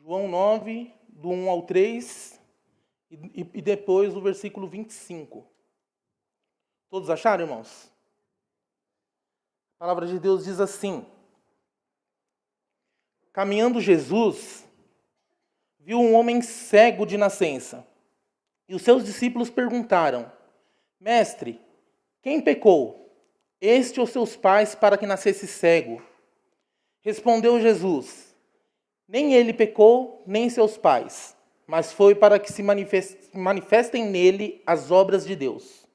João 9, do 1 ao 3, e depois o versículo 25. Todos acharam, irmãos? A palavra de Deus diz assim: caminhando Jesus, viu um homem cego de nascença. E os seus discípulos perguntaram: Mestre, quem pecou, este ou seus pais, para que nascesse cego? Respondeu Jesus: nem ele pecou, nem seus pais, mas foi para que se manifestem nele as obras de Deus.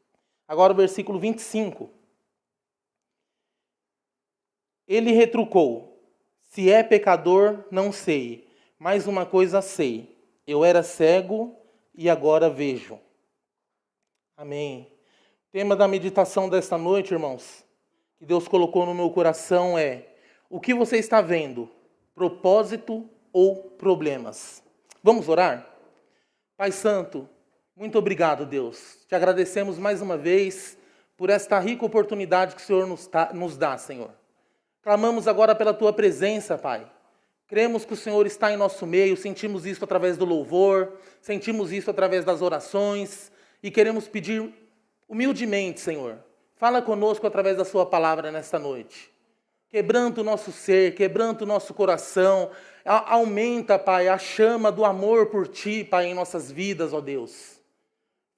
Agora o versículo 25. Ele retrucou: se é pecador, não sei, mas uma coisa sei, eu era cego e agora vejo. Amém. O tema da meditação desta noite, irmãos, que Deus colocou no meu coração é: o que você está vendo? Propósito ou problemas? Vamos orar? Pai Santo, muito obrigado, Deus. Te agradecemos mais uma vez por esta rica oportunidade que o Senhor nos dá, Senhor. Clamamos agora pela Tua presença, Pai. Cremos que o Senhor está em nosso meio, sentimos isso através do louvor, sentimos isso através das orações e queremos pedir humildemente, Senhor, fala conosco através da Sua palavra nesta noite. Quebranta o nosso ser, quebranta o nosso coração, aumenta, Pai, a chama do amor por Ti, Pai, em nossas vidas, ó Deus.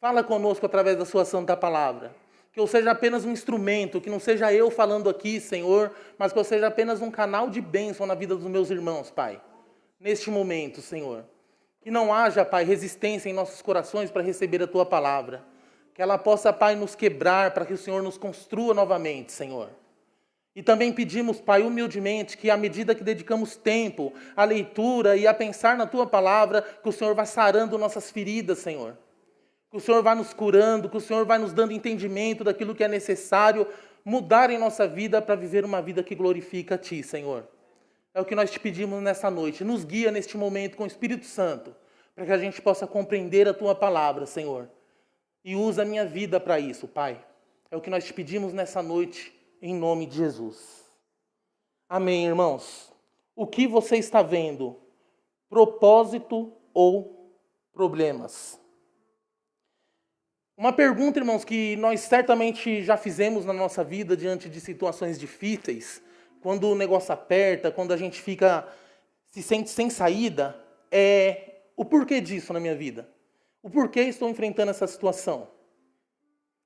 Fala conosco através da Sua santa palavra. Que eu seja apenas um instrumento, que não seja eu falando aqui, Senhor, mas que eu seja apenas um canal de bênção na vida dos meus irmãos, Pai. Neste momento, Senhor. Que não haja, Pai, resistência em nossos corações para receber a Tua palavra. Que ela possa, Pai, nos quebrar para que o Senhor nos construa novamente, Senhor. E também pedimos, Pai, humildemente, que à medida que dedicamos tempo à leitura e a pensar na Tua palavra, que o Senhor vá sarando nossas feridas, Senhor. Que o Senhor vai nos curando, que o Senhor vai nos dando entendimento daquilo que é necessário mudar em nossa vida para viver uma vida que glorifica a Ti, Senhor. É o que nós te pedimos nessa noite. Nos guia neste momento com o Espírito Santo, para que a gente possa compreender a Tua palavra, Senhor. E usa a minha vida para isso, Pai. É o que nós te pedimos nessa noite, em nome de Jesus. Amém, irmãos. O que você está vendo? Propósito ou problemas? Uma pergunta, irmãos, que nós certamente já fizemos na nossa vida diante de situações difíceis, quando o negócio aperta, quando a gente se sente sem saída, é o porquê disso na minha vida? O porquê estou enfrentando essa situação?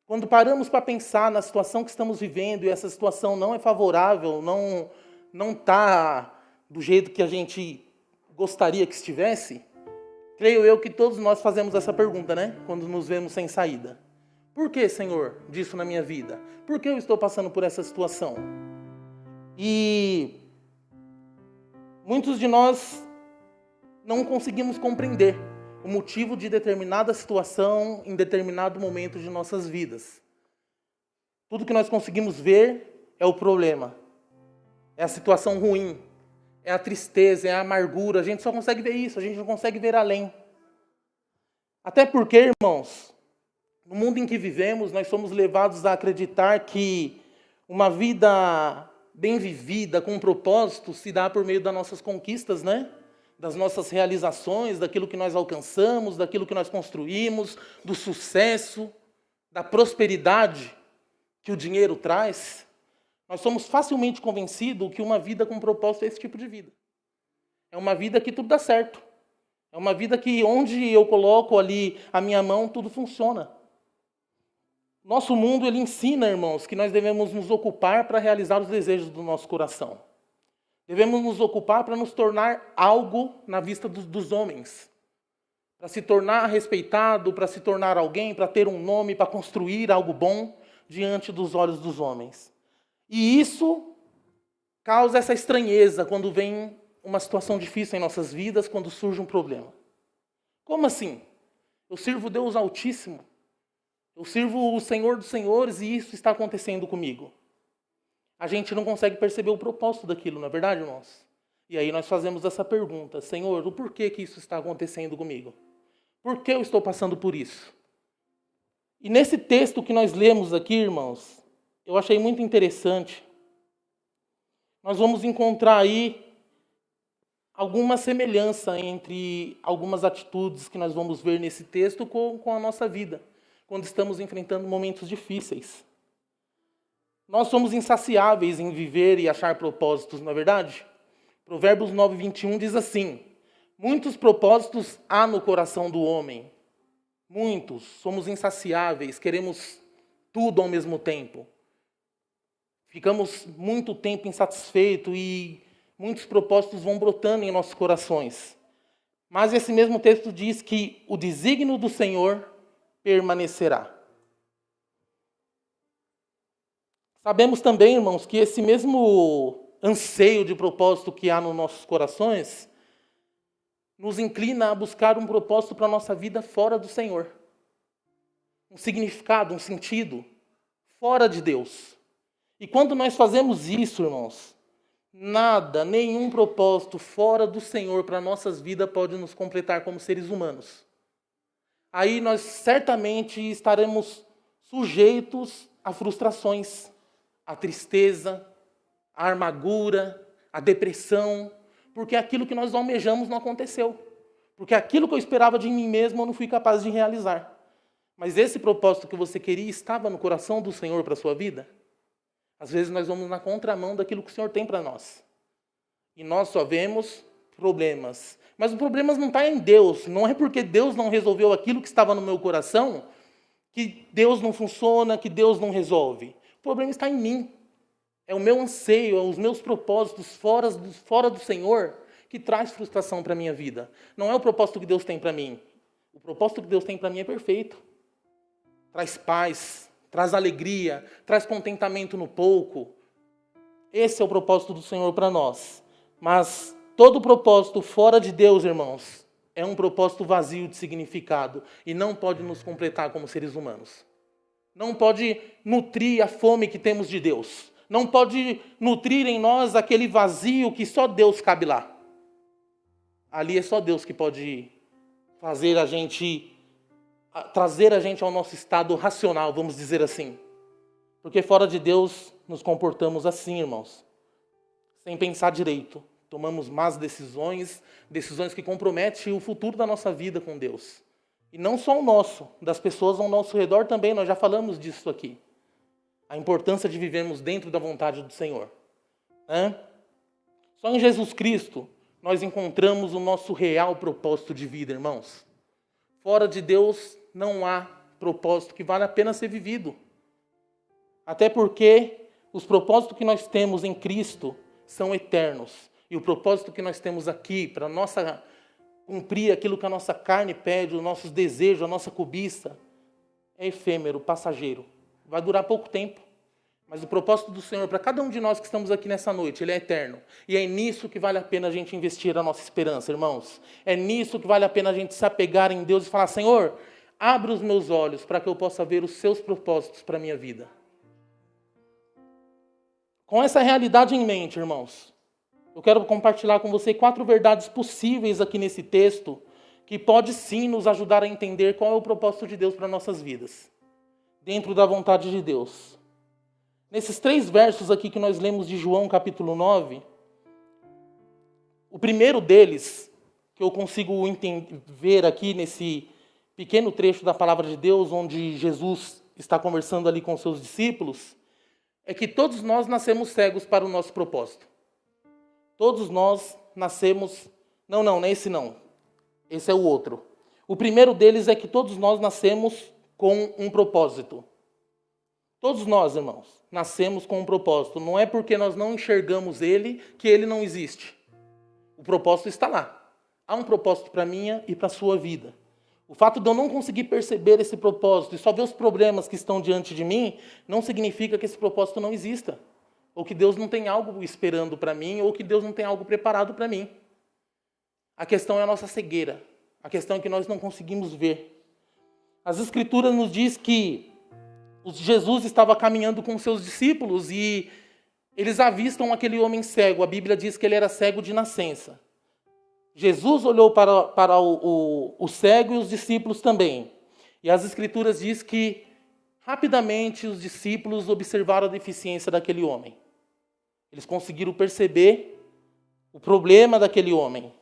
Quando paramos para pensar na situação que estamos vivendo e essa situação não é favorável, não está do jeito que a gente gostaria que estivesse, creio eu que todos nós fazemos essa pergunta, né? Quando nos vemos sem saída. Por que, Senhor, disso na minha vida? Por que eu estou passando por essa situação? E muitos de nós não conseguimos compreender o motivo de determinada situação em determinado momento de nossas vidas. Tudo que nós conseguimos ver é o problema, é a situação ruim, é a tristeza, é a amargura. A gente só consegue ver isso, a gente não consegue ver além. Até porque, irmãos, no mundo em que vivemos, nós somos levados a acreditar que uma vida bem vivida, com propósito, se dá por meio das nossas conquistas, né? Das nossas realizações, daquilo que nós alcançamos, daquilo que nós construímos, do sucesso, da prosperidade que o dinheiro traz. Nós somos facilmente convencidos que uma vida com propósito é esse tipo de vida. É uma vida que tudo dá certo. É uma vida que onde eu coloco ali a minha mão, tudo funciona. Nosso mundo, ele ensina, irmãos, que nós devemos nos ocupar para realizar os desejos do nosso coração. Devemos nos ocupar para nos tornar algo na vista dos homens. para se tornar respeitado, para se tornar alguém, para ter um nome, para construir algo bom diante dos olhos dos homens. E isso causa essa estranheza quando vem uma situação difícil em nossas vidas, quando surge um problema. Como assim? Eu sirvo Deus Altíssimo, eu sirvo o Senhor dos Senhores e isso está acontecendo comigo. A gente não consegue perceber o propósito daquilo, não é verdade, irmãos? E aí nós fazemos essa pergunta: Senhor, o porquê que isso está acontecendo comigo? Por que eu estou passando por isso? E nesse texto que nós lemos aqui, irmãos, eu achei muito interessante. Nós vamos encontrar aí alguma semelhança entre algumas atitudes que nós vamos ver nesse texto com a nossa vida, quando estamos enfrentando momentos difíceis. Nós somos insaciáveis em viver e achar propósitos, não é verdade? Provérbios 9:21 diz assim: muitos propósitos há no coração do homem. Muitos. Somos insaciáveis, queremos tudo ao mesmo tempo. Ficamos muito tempo insatisfeitos e muitos propósitos vão brotando em nossos corações. Mas esse mesmo texto diz que o desígnio do Senhor permanecerá. Sabemos também, irmãos, que esse mesmo anseio de propósito que há nos nossos corações nos inclina a buscar um propósito para a nossa vida fora do Senhor. Um significado, um sentido fora de Deus. E quando nós fazemos isso, irmãos, nada, nenhum propósito fora do Senhor para nossas vidas pode nos completar como seres humanos. Aí nós certamente estaremos sujeitos a frustrações, a tristeza, a amargura, a depressão, porque aquilo que nós almejamos não aconteceu. Porque aquilo que eu esperava de mim mesmo eu não fui capaz de realizar. Mas esse propósito que você queria estava no coração do Senhor para a sua vida? Às vezes nós vamos na contramão daquilo que o Senhor tem para nós. E nós só vemos problemas. Mas o problema não está em Deus. Não é porque Deus não resolveu aquilo que estava no meu coração que Deus não funciona, que Deus não resolve. O problema está em mim. É o meu anseio, é os meus propósitos fora do Senhor que traz frustração para a minha vida. Não é o propósito que Deus tem para mim. O propósito que Deus tem para mim é perfeito. Traz paz, traz alegria, traz contentamento no pouco. Esse é o propósito do Senhor para nós. Mas todo propósito fora de Deus, irmãos, é um propósito vazio de significado e não pode nos completar como seres humanos. Não pode nutrir a fome que temos de Deus. Não pode nutrir em nós aquele vazio que só Deus cabe lá. Ali é só Deus que pode trazer a gente ao nosso estado racional, vamos dizer assim. Porque fora de Deus nos comportamos assim, irmãos. Sem pensar direito. Tomamos más decisões, decisões que comprometem o futuro da nossa vida com Deus. E não só o nosso, das pessoas ao nosso redor também, nós já falamos disso aqui. A importância de vivermos dentro da vontade do Senhor. Só em Jesus Cristo nós encontramos o nosso real propósito de vida, irmãos. Fora de Deus não há propósito que vale a pena ser vivido. Até porque os propósitos que nós temos em Cristo são eternos. E o propósito que nós temos aqui para cumprir aquilo que a nossa carne pede, os nossos desejos, a nossa cobiça, é efêmero, passageiro. Vai durar pouco tempo. Mas o propósito do Senhor para cada um de nós que estamos aqui nessa noite, ele é eterno. E é nisso que vale a pena a gente investir a nossa esperança, irmãos. É nisso que vale a pena a gente se apegar em Deus e falar: Senhor, abre os meus olhos para que eu possa ver os seus propósitos para a minha vida. Com essa realidade em mente, irmãos, eu quero compartilhar com você 4 verdades possíveis aqui nesse texto que pode sim nos ajudar a entender qual é o propósito de Deus para nossas vidas, dentro da vontade de Deus. Nesses 3 versos aqui que nós lemos de João capítulo 9, o primeiro deles, que eu consigo ver aqui nesse pequeno trecho da palavra de Deus, onde Jesus está conversando ali com seus discípulos, é que todos nós nascemos cegos para o nosso propósito. Todos nós nascemos... Não é esse não. Esse é o outro. O primeiro deles é que todos nós nascemos com um propósito. Todos nós, irmãos, nascemos com um propósito. Não é porque nós não enxergamos ele que ele não existe. O propósito está lá. Há um propósito para a minha e para a sua vida. O fato de eu não conseguir perceber esse propósito e só ver os problemas que estão diante de mim, não significa que esse propósito não exista. Ou que Deus não tem algo esperando para mim, ou que Deus não tem algo preparado para mim. A questão é a nossa cegueira. A questão é que nós não conseguimos ver. As Escrituras nos diz que Jesus estava caminhando com seus discípulos e eles avistam aquele homem cego. A Bíblia diz que ele era cego de nascença. Jesus olhou para o cego e os discípulos também. E as Escrituras diz que rapidamente os discípulos observaram a deficiência daquele homem. Eles conseguiram perceber o problema daquele homem.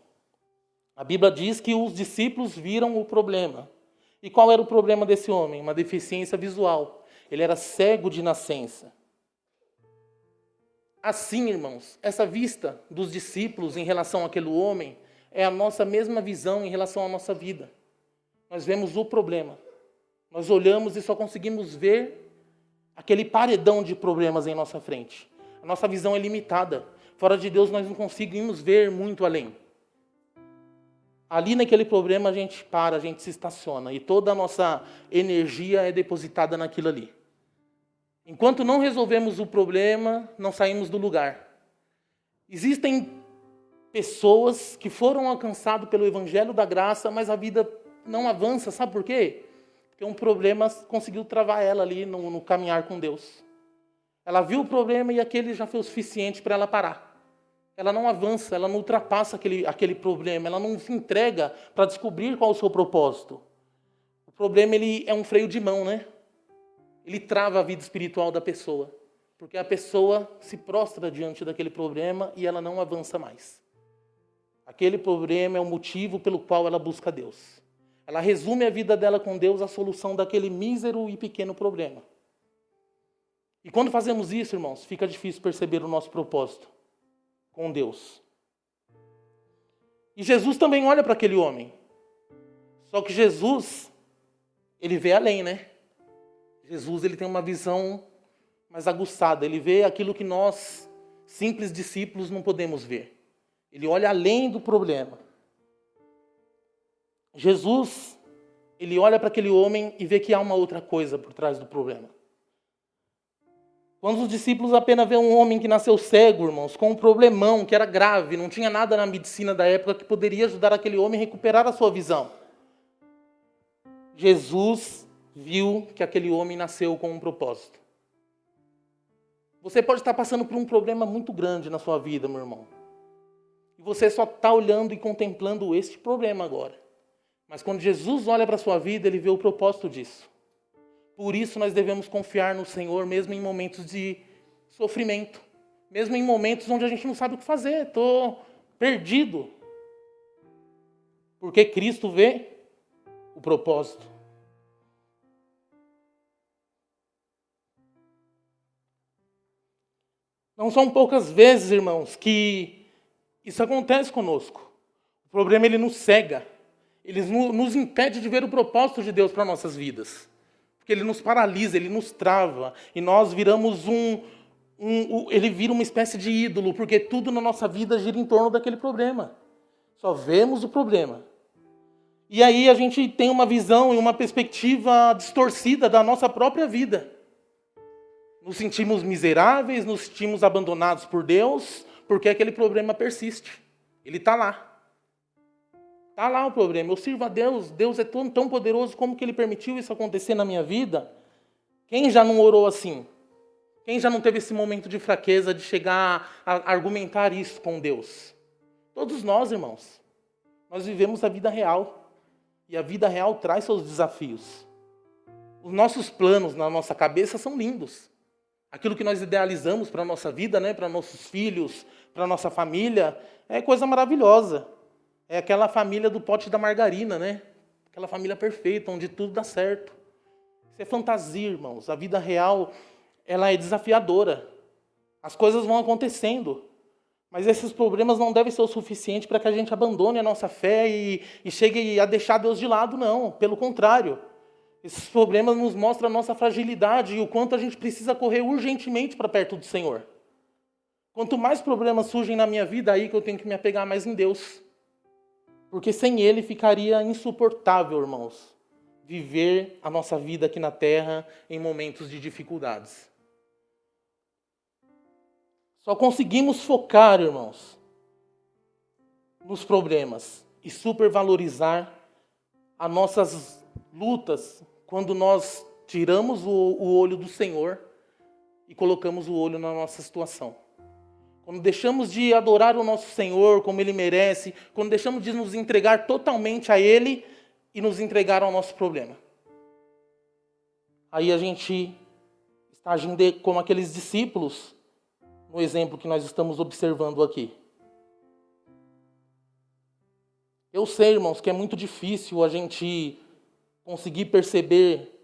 A Bíblia diz que os discípulos viram o problema. E qual era o problema desse homem? Uma deficiência visual. Ele era cego de nascença. Assim, irmãos, essa vista dos discípulos em relação àquele homem é a nossa mesma visão em relação à nossa vida. Nós vemos o problema. Nós olhamos e só conseguimos ver aquele paredão de problemas em nossa frente. A nossa visão é limitada. Fora de Deus nós não conseguimos ver muito além. Ali naquele problema a gente para, a gente se estaciona. E toda a nossa energia é depositada naquilo ali. Enquanto não resolvemos o problema, não saímos do lugar. Existem pessoas que foram alcançadas pelo Evangelho da Graça, mas a vida não avança. Sabe por quê? Porque um problema conseguiu travar ela ali no caminhar com Deus. Ela viu o problema e aquele já foi o suficiente para ela parar. Ela não avança, ela não ultrapassa aquele problema, ela não se entrega para descobrir qual é o seu propósito. O problema ele é um freio de mão, né? Ele trava a vida espiritual da pessoa, porque a pessoa se prostra diante daquele problema e ela não avança mais. Aquele problema é o motivo pelo qual ela busca Deus. Ela resume a vida dela com Deus à solução daquele mísero e pequeno problema. E quando fazemos isso, irmãos, fica difícil perceber o nosso propósito com Deus. E Jesus também olha para aquele homem. Só que Jesus, ele vê além, né? Jesus, ele tem uma visão mais aguçada. Ele vê aquilo que nós, simples discípulos, não podemos ver. Ele olha além do problema. Jesus, ele olha para aquele homem e vê que há uma outra coisa por trás do problema. Quando os discípulos apenas vêem um homem que nasceu cego, irmãos, com um problemão que era grave, não tinha nada na medicina da época que poderia ajudar aquele homem a recuperar a sua visão. Jesus viu que aquele homem nasceu com um propósito. Você pode estar passando por um problema muito grande na sua vida, meu irmão. E você só está olhando e contemplando este problema agora. Mas quando Jesus olha para a sua vida, ele vê o propósito disso. Por isso nós devemos confiar no Senhor, mesmo em momentos de sofrimento. Mesmo em momentos onde a gente não sabe o que fazer. Estou perdido. Porque Cristo vê o propósito. Não são poucas vezes, irmãos, que isso acontece conosco. O problema ele nos cega. Ele nos impede de ver o propósito de Deus para nossas vidas. Porque ele nos paralisa, ele nos trava. E nós viramos ele vira uma espécie de ídolo, porque tudo na nossa vida gira em torno daquele problema. Só vemos o problema. E aí a gente tem uma visão e uma perspectiva distorcida da nossa própria vida. Nos sentimos miseráveis, nos sentimos abandonados por Deus, porque aquele problema persiste. Ele está lá. Está lá o problema. Eu sirvo a Deus. Deus é tão poderoso. Como que Ele permitiu isso acontecer na minha vida? Quem já não orou assim? Quem já não teve esse momento de fraqueza de chegar a argumentar isso com Deus? Todos nós, irmãos. Nós vivemos a vida real. E a vida real traz seus desafios. Os nossos planos na nossa cabeça são lindos. Aquilo que nós idealizamos para a nossa vida, né, para nossos filhos, para a nossa família, é coisa maravilhosa. É aquela família do pote da margarina, né? Aquela família perfeita, onde tudo dá certo. Isso é fantasia, irmãos. A vida real, ela é desafiadora. As coisas vão acontecendo. Mas esses problemas não devem ser o suficiente para que a gente abandone a nossa fé e chegue a deixar Deus de lado, não. Pelo contrário. Esses problemas nos mostram a nossa fragilidade e o quanto a gente precisa correr urgentemente para perto do Senhor. Quanto mais problemas surgem na minha vida, aí que eu tenho que me apegar mais em Deus. Porque sem Ele ficaria insuportável, irmãos, viver a nossa vida aqui na terra em momentos de dificuldades. Só conseguimos focar, irmãos, nos problemas e supervalorizar as nossas lutas quando nós tiramos o olho do Senhor e colocamos o olho na nossa situação. Quando deixamos de adorar o nosso Senhor como Ele merece, quando deixamos de nos entregar totalmente a Ele e nos entregar ao nosso problema. Aí a gente está agindo como aqueles discípulos, no exemplo que nós estamos observando aqui. Eu sei, irmãos, que é muito difícil a gente conseguir perceber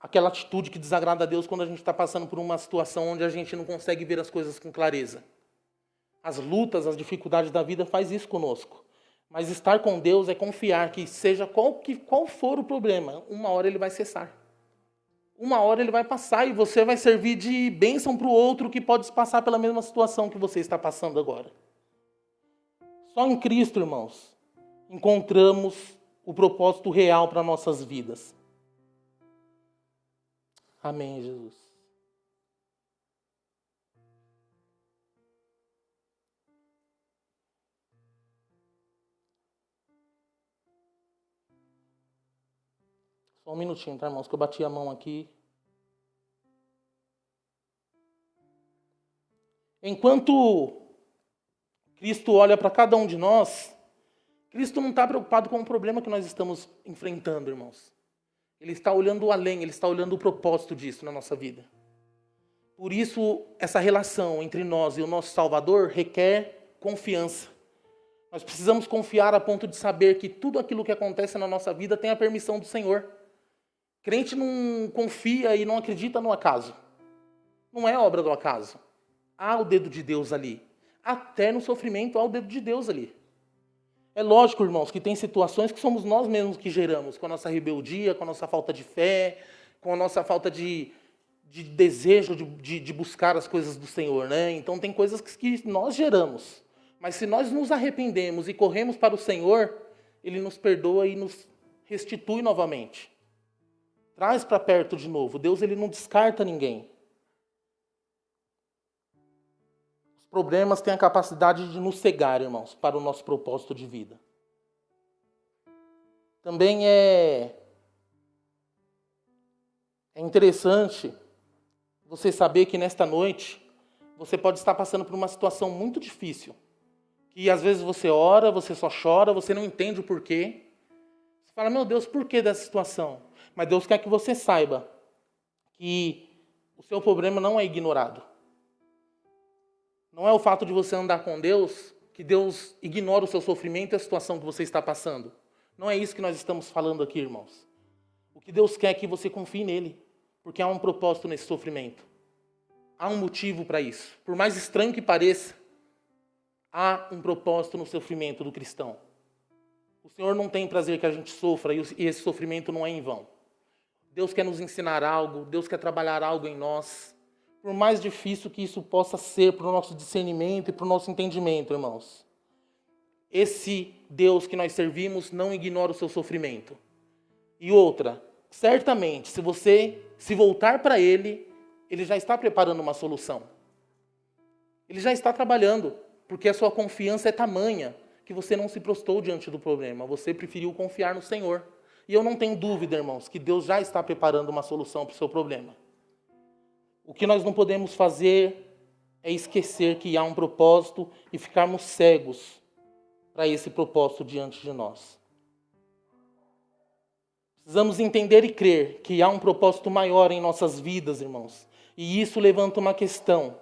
aquela atitude que desagrada a Deus quando a gente está passando por uma situação onde a gente não consegue ver as coisas com clareza. As lutas, as dificuldades da vida faz isso conosco. Mas estar com Deus é confiar que seja qual for o problema, uma hora ele vai cessar. Uma hora ele vai passar e você vai servir de bênção para o outro que pode passar pela mesma situação que você está passando agora. Só em Cristo, irmãos, encontramos o propósito real para nossas vidas. Amém, Jesus. Só um minutinho, tá, irmãos, que eu bati a mão aqui. Enquanto Cristo olha para cada um de nós, Cristo não está preocupado com o problema que nós estamos enfrentando, irmãos. Ele está olhando além, Ele está olhando o propósito disso na nossa vida. Por isso, essa relação entre nós e o nosso Salvador requer confiança. Nós precisamos confiar a ponto de saber que tudo aquilo que acontece na nossa vida tem a permissão do Senhor. Crente não confia e não acredita no acaso. Não é obra do acaso. Há o dedo de Deus ali. Até no sofrimento há o dedo de Deus ali. É lógico, irmãos, que tem situações que somos nós mesmos que geramos, com a nossa rebeldia, com a nossa falta de fé, com a nossa falta de desejo de buscar as coisas do Senhor, né? Então tem coisas que nós geramos. Mas se nós nos arrependemos e corremos para o Senhor, Ele nos perdoa e nos restitui novamente. Traz para perto de novo. Deus, Ele não descarta ninguém. Os problemas têm a capacidade de nos cegar, irmãos, para o nosso propósito de vida. Também é interessante você saber que nesta noite você pode estar passando por uma situação muito difícil. Que às vezes você ora, você só chora, você não entende o porquê. Você fala, meu Deus, por que dessa situação? Mas Deus quer que você saiba que o seu problema não é ignorado. Não é o fato de você andar com Deus que Deus ignora o seu sofrimento e a situação que você está passando. Não é isso que nós estamos falando aqui, irmãos. O que Deus quer é que você confie nele, porque há um propósito nesse sofrimento. Há um motivo para isso. Por mais estranho que pareça, há um propósito no sofrimento do cristão. O Senhor não tem prazer que a gente sofra e esse sofrimento não é em vão. Deus quer nos ensinar algo, Deus quer trabalhar algo em nós. Por mais difícil que isso possa ser para o nosso discernimento e para o nosso entendimento, irmãos. Esse Deus que nós servimos não ignora o seu sofrimento. E outra, certamente, se você se voltar para Ele, Ele já está preparando uma solução. Ele já está trabalhando, porque a sua confiança é tamanha que você não se prostrou diante do problema. Você preferiu confiar no Senhor. E eu não tenho dúvida, irmãos, que Deus já está preparando uma solução para o seu problema. O que nós não podemos fazer é esquecer que há um propósito e ficarmos cegos para esse propósito diante de nós. Precisamos entender e crer que há um propósito maior em nossas vidas, irmãos. E isso levanta uma questão.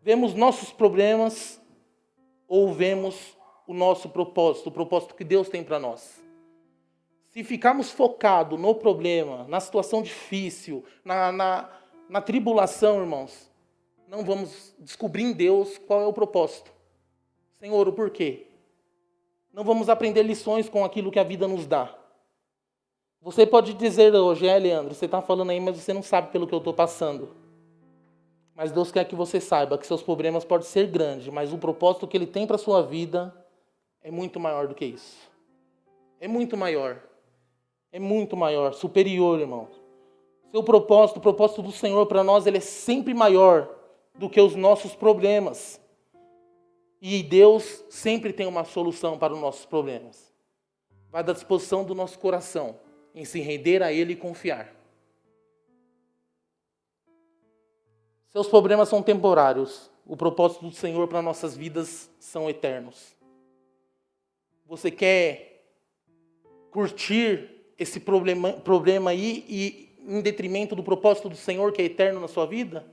Vemos nossos problemas ou vemos o nosso propósito, o propósito que Deus tem para nós? Se ficarmos focados no problema, na situação difícil, na tribulação, irmãos, não vamos descobrir em Deus qual é o propósito. Senhor, o porquê? Não vamos aprender lições com aquilo que a vida nos dá. Você pode dizer hoje, Leandro, você está falando aí, mas você não sabe pelo que eu estou passando. Mas Deus quer que você saiba que seus problemas podem ser grandes, mas o propósito que Ele tem para a sua vida é muito maior do que isso. É muito maior. É muito maior, superior, irmão. Seu propósito, o propósito do Senhor para nós, ele é sempre maior do que os nossos problemas. E Deus sempre tem uma solução para os nossos problemas. Vai da disposição do nosso coração em se render a Ele e confiar. Seus problemas são temporários. O propósito do Senhor para nossas vidas são eternos. Você quer curtir esse problema aí e em detrimento do propósito do Senhor que é eterno na sua vida?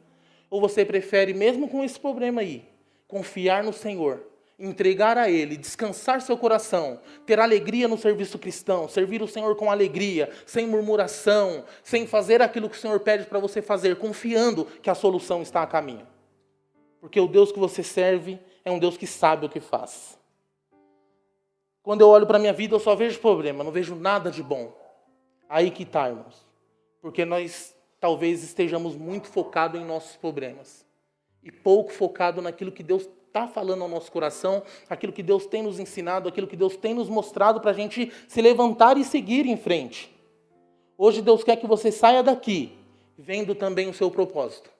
Ou você prefere, mesmo com esse problema aí, confiar no Senhor, entregar a Ele, descansar seu coração, ter alegria no serviço cristão, servir o Senhor com alegria, sem murmuração, sem fazer aquilo que o Senhor pede para você fazer, confiando que a solução está a caminho? Porque o Deus que você serve é um Deus que sabe o que faz. Quando eu olho para a minha vida, eu só vejo problema, não vejo nada de bom. Aí que está, irmãos. Porque nós talvez estejamos muito focados em nossos problemas. E pouco focados naquilo que Deus está falando ao nosso coração, aquilo que Deus tem nos ensinado, aquilo que Deus tem nos mostrado para a gente se levantar e seguir em frente. Hoje Deus quer que você saia daqui, vendo também o seu propósito.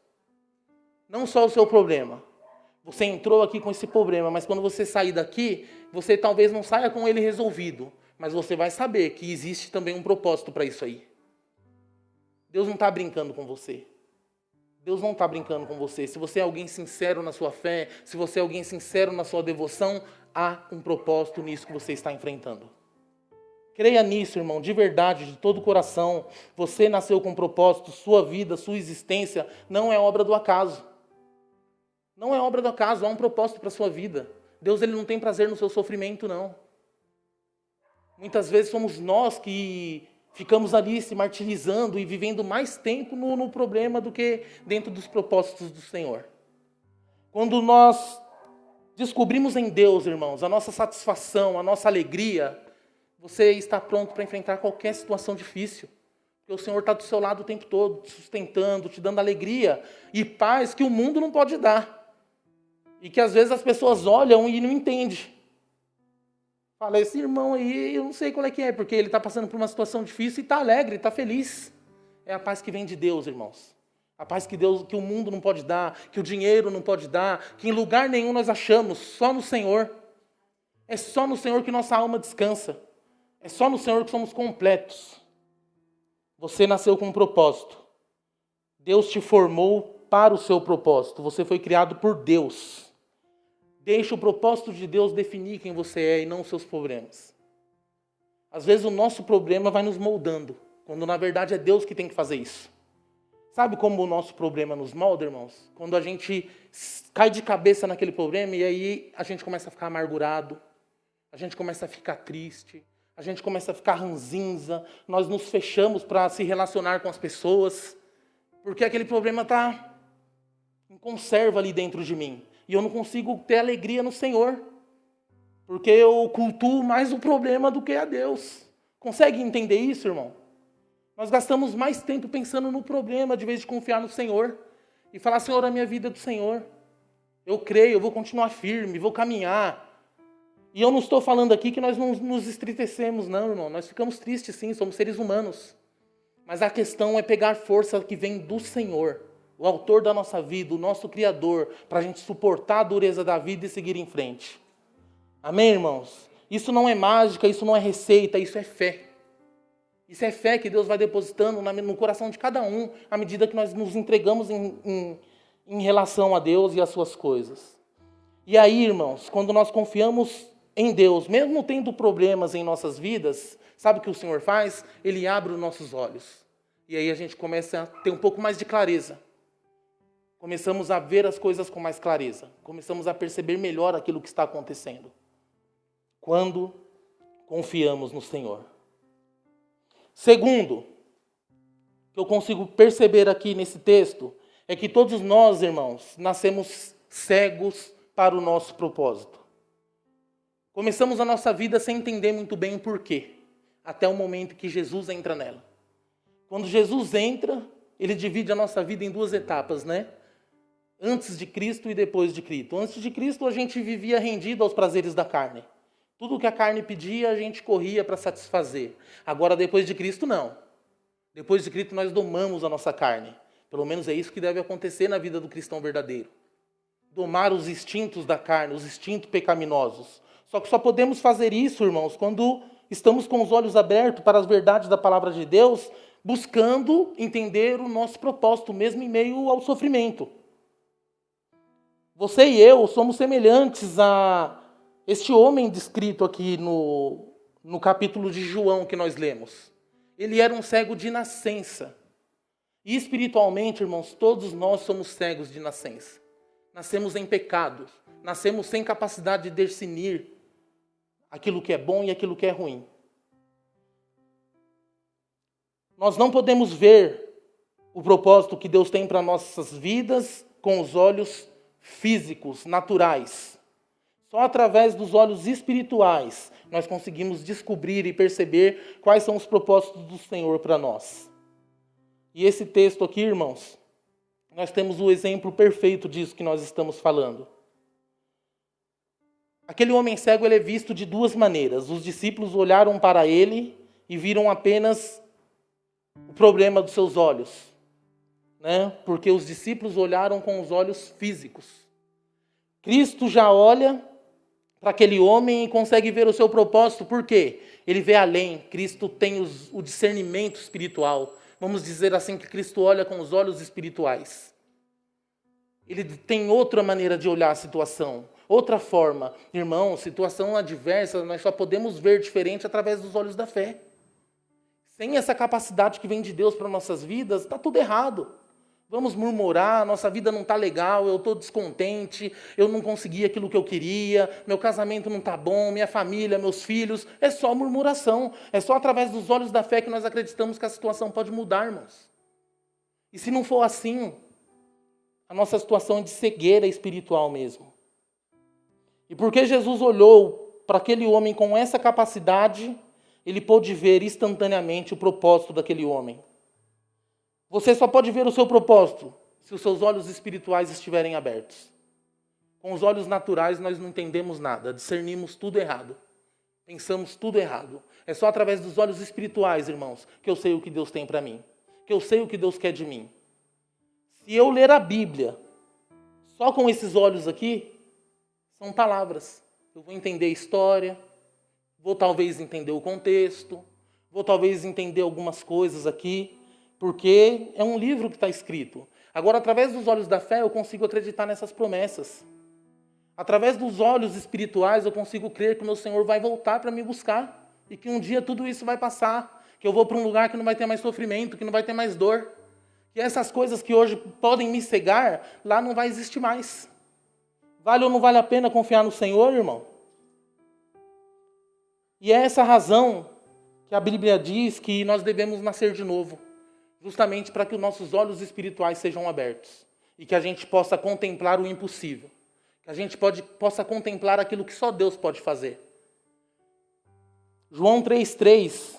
Não só o seu problema. Você entrou aqui com esse problema, mas quando você sair daqui, você talvez não saia com ele resolvido, mas você vai saber que existe também um propósito para isso aí. Deus não está brincando com você. Deus não está brincando com você. Se você é alguém sincero na sua fé, se você é alguém sincero na sua devoção, há um propósito nisso que você está enfrentando. Creia nisso, irmão, de verdade, de todo o coração. Você nasceu com um propósito, sua vida, sua existência não é obra do acaso. Não é obra do acaso, há um propósito para a sua vida. Deus ele não tem prazer no seu sofrimento, não. Muitas vezes somos nós que ficamos ali se martirizando e vivendo mais tempo no problema do que dentro dos propósitos do Senhor. Quando nós descobrimos em Deus, irmãos, a nossa satisfação, a nossa alegria, você está pronto para enfrentar qualquer situação difícil. Porque o Senhor está do seu lado o tempo todo, te sustentando, te dando alegria e paz que o mundo não pode dar. E que às vezes as pessoas olham e não entendem. Fala, esse irmão aí, eu não sei qual é que é, porque ele está passando por uma situação difícil e está alegre, está feliz. É a paz que vem de Deus, irmãos. A paz que o mundo não pode dar, que o dinheiro não pode dar, que em lugar nenhum nós achamos, só no Senhor. É só no Senhor que nossa alma descansa. É só no Senhor que somos completos. Você nasceu com um propósito. Deus te formou para o seu propósito. Você foi criado por Deus. Deixe o propósito de Deus definir quem você é e não os seus problemas. Às vezes o nosso problema vai nos moldando, quando na verdade é Deus que tem que fazer isso. Sabe como o nosso problema nos molda, irmãos? Quando a gente cai de cabeça naquele problema e aí a gente começa a ficar amargurado, a gente começa a ficar triste, a gente começa a ficar ranzinza, nós nos fechamos para se relacionar com as pessoas, porque aquele problema está em conserva ali dentro de mim. E eu não consigo ter alegria no Senhor. Porque eu cultuo mais o problema do que a Deus. Consegue entender isso, irmão? Nós gastamos mais tempo pensando no problema, de vez de confiar no Senhor. E falar, Senhor, a minha vida é do Senhor. Eu creio, eu vou continuar firme, vou caminhar. E eu não estou falando aqui que nós não nos entristecemos, não, irmão. Nós ficamos tristes, sim, somos seres humanos. Mas a questão é pegar força que vem do Senhor. O autor da nossa vida, o nosso Criador, para a gente suportar a dureza da vida e seguir em frente. Amém, irmãos? Isso não é mágica, isso não é receita, isso é fé. Isso é fé que Deus vai depositando no coração de cada um, à medida que nós nos entregamos em relação a Deus e às suas coisas. E aí, irmãos, quando nós confiamos em Deus, mesmo tendo problemas em nossas vidas, sabe o que o Senhor faz? Ele abre os nossos olhos. E aí a gente começa a ter um pouco mais de clareza. Começamos a ver as coisas com mais clareza. Começamos a perceber melhor aquilo que está acontecendo. Quando confiamos no Senhor. Segundo, que eu consigo perceber aqui nesse texto, é que todos nós, irmãos, nascemos cegos para o nosso propósito. Começamos a nossa vida sem entender muito bem o porquê, até o momento que Jesus entra nela. Quando Jesus entra, ele divide a nossa vida em duas etapas, né? Antes de Cristo e depois de Cristo. Antes de Cristo, a gente vivia rendido aos prazeres da carne. Tudo que a carne pedia, a gente corria para satisfazer. Agora, depois de Cristo, não. Depois de Cristo, nós domamos a nossa carne. Pelo menos é isso que deve acontecer na vida do cristão verdadeiro. Domar os instintos da carne, os instintos pecaminosos. Só que só podemos fazer isso, irmãos, quando estamos com os olhos abertos para as verdades da palavra de Deus, buscando entender o nosso propósito, mesmo em meio ao sofrimento. Você e eu somos semelhantes a este homem descrito aqui no capítulo de João que nós lemos. Ele era um cego de nascença. E espiritualmente, irmãos, todos nós somos cegos de nascença. Nascemos em pecado. Nascemos sem capacidade de discernir aquilo que é bom e aquilo que é ruim. Nós não podemos ver o propósito que Deus tem para nossas vidas com os olhos físicos, naturais. Só através dos olhos espirituais nós conseguimos descobrir e perceber quais são os propósitos do Senhor para nós. E esse texto aqui, irmãos, nós temos o exemplo perfeito disso que nós estamos falando. Aquele homem cego, ele é visto de duas maneiras. Os discípulos olharam para ele e viram apenas o problema dos seus olhos, né? Porque os discípulos olharam com os olhos físicos. Cristo já olha para aquele homem e consegue ver o seu propósito. Por quê? Ele vê além. Cristo tem o discernimento espiritual. Vamos dizer assim, que Cristo olha com os olhos espirituais. Ele tem outra maneira de olhar a situação, outra forma. Irmão, situação adversa, nós só podemos ver diferente através dos olhos da fé. Sem essa capacidade que vem de Deus para nossas vidas, está tudo errado. Vamos murmurar, nossa vida não está legal, eu estou descontente, eu não consegui aquilo que eu queria, meu casamento não está bom, minha família, meus filhos. É só murmuração. É só através dos olhos da fé que nós acreditamos que a situação pode mudar, irmãos. E se não for assim, a nossa situação é de cegueira espiritual mesmo. E porque Jesus olhou para aquele homem com essa capacidade, ele pôde ver instantaneamente o propósito daquele homem. Você só pode ver o seu propósito se os seus olhos espirituais estiverem abertos. Com os olhos naturais nós não entendemos nada, discernimos tudo errado. Pensamos tudo errado. É só através dos olhos espirituais, irmãos, que eu sei o que Deus tem para mim. Que eu sei o que Deus quer de mim. Se eu ler a Bíblia só com esses olhos aqui, são palavras. Eu vou entender a história, vou talvez entender o contexto, vou talvez entender algumas coisas aqui, porque é um livro que está escrito. Agora, através dos olhos da fé, eu consigo acreditar nessas promessas. Através dos olhos espirituais, eu consigo crer que o meu Senhor vai voltar para me buscar. E que um dia tudo isso vai passar. Que eu vou para um lugar que não vai ter mais sofrimento, que não vai ter mais dor. Que essas coisas que hoje podem me cegar, lá não vai existir mais. Vale ou não vale a pena confiar no Senhor, irmão? E é essa razão que a Bíblia diz que nós devemos nascer de novo. Justamente para que os nossos olhos espirituais sejam abertos. E que a gente possa contemplar o impossível. Que a gente possa contemplar aquilo que só Deus pode fazer. João 3,3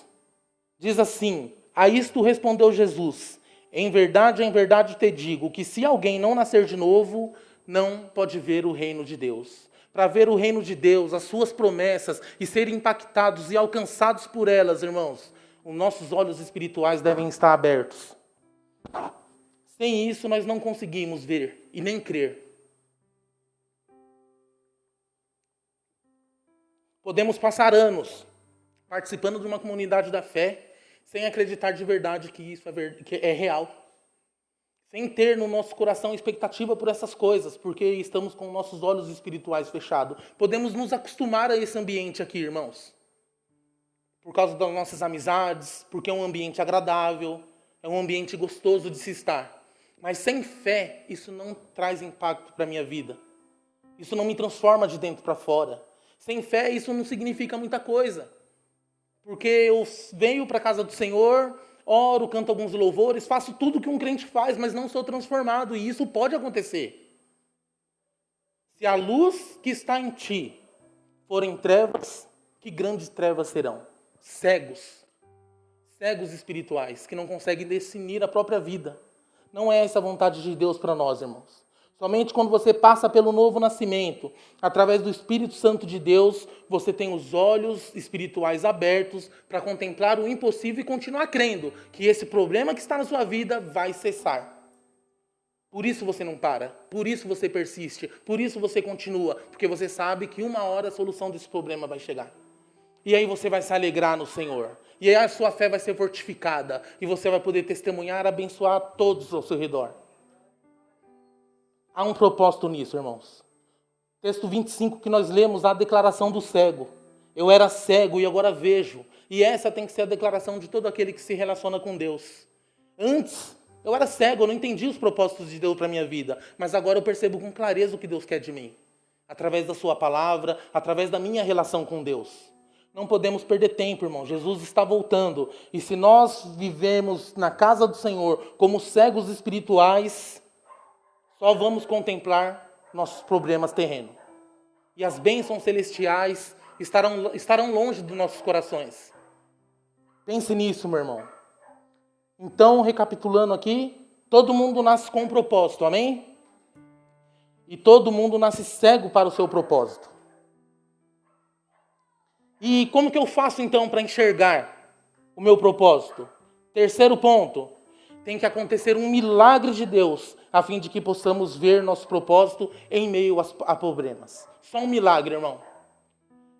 diz assim: a isto respondeu Jesus: em verdade te digo, que se alguém não nascer de novo, não pode ver o reino de Deus. Para ver o reino de Deus, as suas promessas, e serem impactados e alcançados por elas, irmãos, os nossos olhos espirituais devem estar abertos. Sem isso, nós não conseguimos ver e nem crer. Podemos passar anos participando de uma comunidade da fé sem acreditar de verdade que isso é real. Sem ter no nosso coração expectativa por essas coisas, porque estamos com nossos olhos espirituais fechados. Podemos nos acostumar a esse ambiente aqui, irmãos. Por causa das nossas amizades, porque é um ambiente agradável, é um ambiente gostoso de se estar. Mas sem fé, isso não traz impacto para a minha vida. Isso não me transforma de dentro para fora. Sem fé, isso não significa muita coisa. Porque eu venho para a casa do Senhor, oro, canto alguns louvores, faço tudo que um crente faz, mas não sou transformado. E isso pode acontecer. Se a luz que está em ti for em trevas, que grandes trevas serão? Cegos espirituais, que não conseguem discernir a própria vida. Não é essa a vontade de Deus para nós, irmãos. Somente quando você passa pelo novo nascimento, através do Espírito Santo de Deus, você tem os olhos espirituais abertos para contemplar o impossível e continuar crendo que esse problema que está na sua vida vai cessar. Por isso você não para, por isso você persiste, por isso você continua, porque você sabe que uma hora a solução desse problema vai chegar. E aí você vai se alegrar no Senhor. E aí a sua fé vai ser fortificada. E você vai poder testemunhar, abençoar todos ao seu redor. Há um propósito nisso, irmãos. Texto 25 que nós lemos, a declaração do cego. Eu era cego e agora vejo. E essa tem que ser a declaração de todo aquele que se relaciona com Deus. Antes, eu era cego, eu não entendia os propósitos de Deus para a minha vida. Mas agora eu percebo com clareza o que Deus quer de mim. Através da sua palavra, através da minha relação com Deus. Não podemos perder tempo, irmão. Jesus está voltando. E se nós vivemos na casa do Senhor como cegos espirituais, só vamos contemplar nossos problemas terrenos. E as bênçãos celestiais estarão longe dos nossos corações. Pense nisso, meu irmão. Então, recapitulando aqui, todo mundo nasce com um propósito, amém? E todo mundo nasce cego para o seu propósito. E como que eu faço então para enxergar o meu propósito? Terceiro ponto, tem que acontecer um milagre de Deus, a fim de que possamos ver nosso propósito em meio a problemas. Só um milagre, irmão.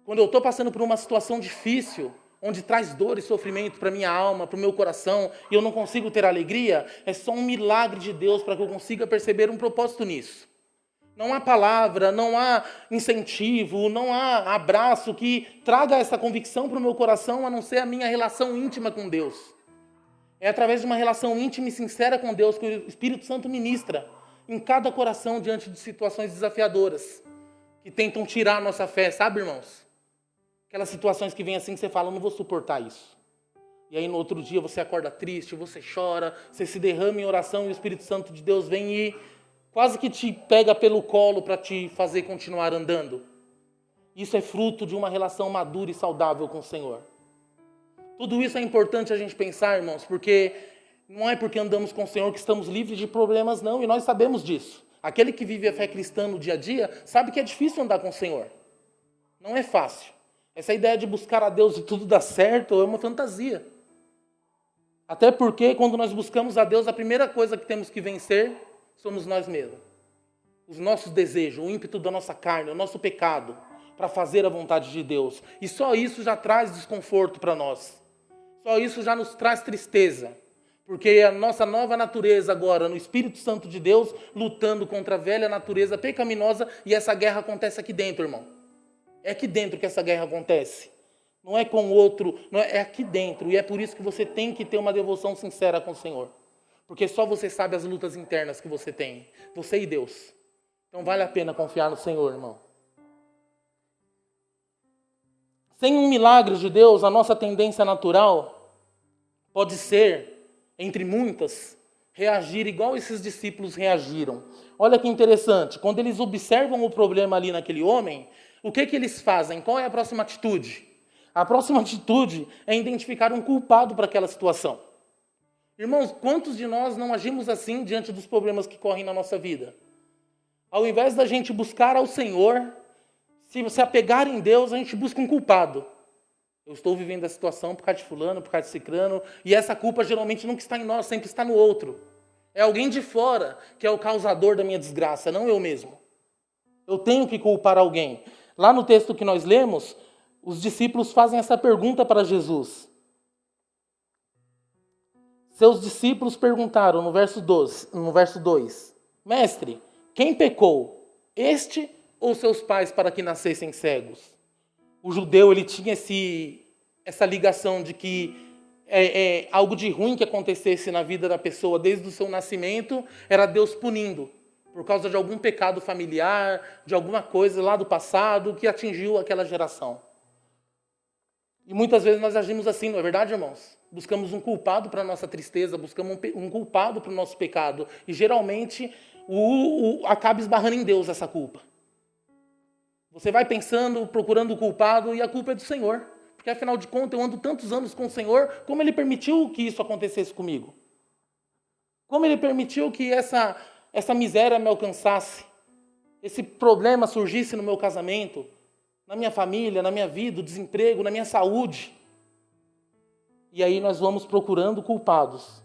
Quando eu estou passando por uma situação difícil, onde traz dor e sofrimento para minha alma, para o meu coração, e eu não consigo ter alegria, é só um milagre de Deus para que eu consiga perceber um propósito nisso. Não há palavra, não há incentivo, não há abraço que traga essa convicção para o meu coração, a não ser a minha relação íntima com Deus. É através de uma relação íntima e sincera com Deus que o Espírito Santo ministra em cada coração diante de situações desafiadoras, que tentam tirar a nossa fé, sabe, irmãos? Aquelas situações que vêm assim que você fala, eu não vou suportar isso. E aí no outro dia você acorda triste, você chora, você se derrama em oração e o Espírito Santo de Deus vem e quase que te pega pelo colo para te fazer continuar andando. Isso é fruto de uma relação madura e saudável com o Senhor. Tudo isso é importante a gente pensar, irmãos, porque não é porque andamos com o Senhor que estamos livres de problemas, não, e nós sabemos disso. Aquele que vive a fé cristã no dia a dia sabe que é difícil andar com o Senhor. Não é fácil. Essa ideia de buscar a Deus e tudo dar certo é uma fantasia. Até porque quando nós buscamos a Deus, a primeira coisa que temos que vencer somos nós mesmos. Os nossos desejos, o ímpeto da nossa carne, o nosso pecado, para fazer a vontade de Deus. E só isso já traz desconforto para nós. Só isso já nos traz tristeza. Porque a nossa nova natureza agora, no Espírito Santo de Deus, lutando contra a velha natureza pecaminosa, e essa guerra acontece aqui dentro, irmão. É aqui dentro que essa guerra acontece. Não é com o outro, não é aqui dentro. E é por isso que você tem que ter uma devoção sincera com o Senhor. Porque só você sabe as lutas internas que você tem. Você e Deus. Então vale a pena confiar no Senhor, irmão. Sem um milagre de Deus, a nossa tendência natural pode ser, entre muitas, reagir igual esses discípulos reagiram. Olha que interessante, quando eles observam o problema ali naquele homem, o que eles fazem? Qual é a próxima atitude? A próxima atitude é identificar um culpado para aquela situação. Irmãos, quantos de nós não agimos assim diante dos problemas que correm na nossa vida? Ao invés da gente buscar ao Senhor, se apegar em Deus, a gente busca um culpado. Eu estou vivendo a situação por causa de fulano, por causa de cicrano, e essa culpa geralmente nunca está em nós, sempre está no outro. É alguém de fora que é o causador da minha desgraça, não eu mesmo. Eu tenho que culpar alguém. Lá no texto que nós lemos, os discípulos fazem essa pergunta para Jesus. Seus discípulos perguntaram no verso 2, Mestre, quem pecou, este ou seus pais para que nascessem cegos? O judeu ele tinha essa ligação de que algo de ruim que acontecesse na vida da pessoa desde o seu nascimento era Deus punindo, por causa de algum pecado familiar, de alguma coisa lá do passado que atingiu aquela geração. E muitas vezes nós agimos assim, não é verdade, irmãos? Buscamos um culpado para a nossa tristeza, buscamos um culpado para o nosso pecado. E geralmente acaba esbarrando em Deus essa culpa. Você vai pensando, procurando o culpado, e a culpa é do Senhor. Porque afinal de contas eu ando tantos anos com o Senhor, como Ele permitiu que isso acontecesse comigo? Como Ele permitiu que essa essa miséria me alcançasse, esse problema surgisse no meu casamento, na minha família, na minha vida, o desemprego, na minha saúde. E aí nós vamos procurando culpados.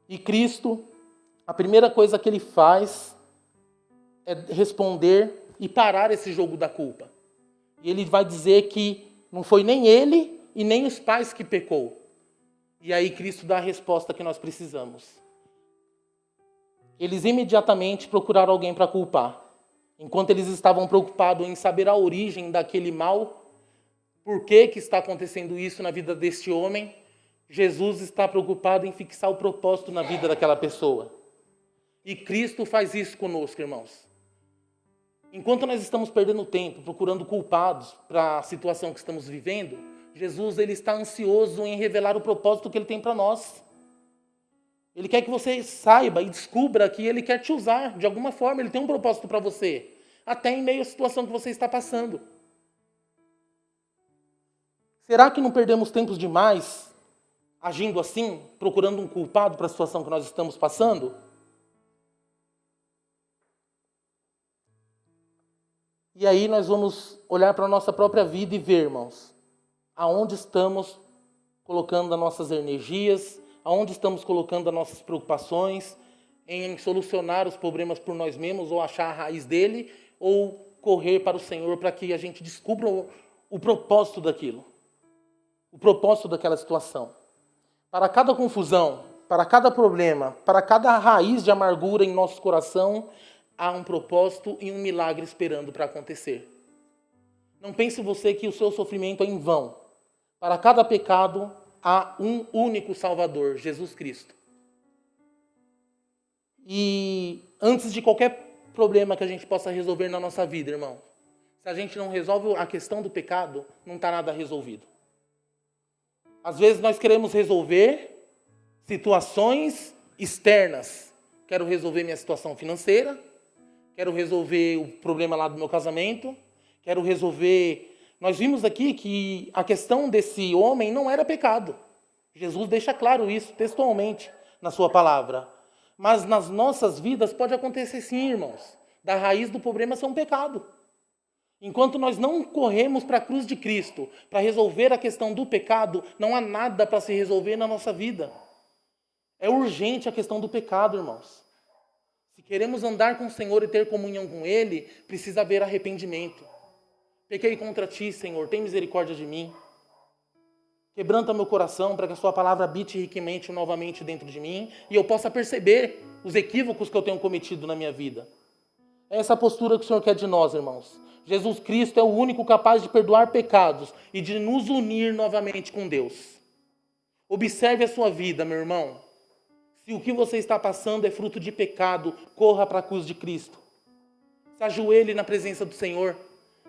E Cristo, a primeira coisa que Ele faz é responder e parar esse jogo da culpa. E Ele vai dizer que não foi nem Ele e nem os pais que pecou. E aí Cristo dá a resposta que nós precisamos. Eles imediatamente procuraram alguém para culpar. Enquanto eles estavam preocupados em saber a origem daquele mal, por que está acontecendo isso na vida deste homem, Jesus está preocupado em fixar o propósito na vida daquela pessoa. E Cristo faz isso conosco, irmãos. Enquanto nós estamos perdendo tempo procurando culpados para a situação que estamos vivendo, Jesus ele está ansioso em revelar o propósito que Ele tem para nós. Ele quer que você saiba e descubra que Ele quer te usar de alguma forma. Ele tem um propósito para você, até em meio à situação que você está passando. Será que não perdemos tempo demais agindo assim, procurando um culpado para a situação que nós estamos passando? E aí nós vamos olhar para a nossa própria vida e ver, irmãos, aonde estamos colocando as nossas energias, aonde estamos colocando as nossas preocupações, em solucionar os problemas por nós mesmos, ou achar a raiz dele, ou correr para o Senhor para que a gente descubra o propósito daquilo, o propósito daquela situação. Para cada confusão, para cada problema, para cada raiz de amargura em nosso coração, há um propósito e um milagre esperando para acontecer. Não pense você que o seu sofrimento é em vão. Para cada pecado, há um único Salvador, Jesus Cristo. E antes de qualquer problema que a gente possa resolver na nossa vida, irmão, se a gente não resolve a questão do pecado, não está nada resolvido. Às vezes nós queremos resolver situações externas. Quero resolver minha situação financeira, quero resolver o problema lá do meu casamento, quero resolver... Nós vimos aqui que a questão desse homem não era pecado. Jesus deixa claro isso textualmente na sua palavra. Mas nas nossas vidas pode acontecer sim, irmãos. Da raiz do problema ser um pecado. Enquanto nós não corremos para a cruz de Cristo para resolver a questão do pecado, não há nada para se resolver na nossa vida. É urgente a questão do pecado, irmãos. Se queremos andar com o Senhor e ter comunhão com Ele, precisa haver arrependimento. Pequei contra Ti, Senhor, tem misericórdia de mim. Quebranta meu coração para que a Sua palavra habite riquamente novamente dentro de mim e eu possa perceber os equívocos que eu tenho cometido na minha vida. É essa postura que o Senhor quer de nós, irmãos. Jesus Cristo é o único capaz de perdoar pecados e de nos unir novamente com Deus. Observe a sua vida, meu irmão. Se o que você está passando é fruto de pecado, corra para a cruz de Cristo. Se ajoelhe na presença do Senhor.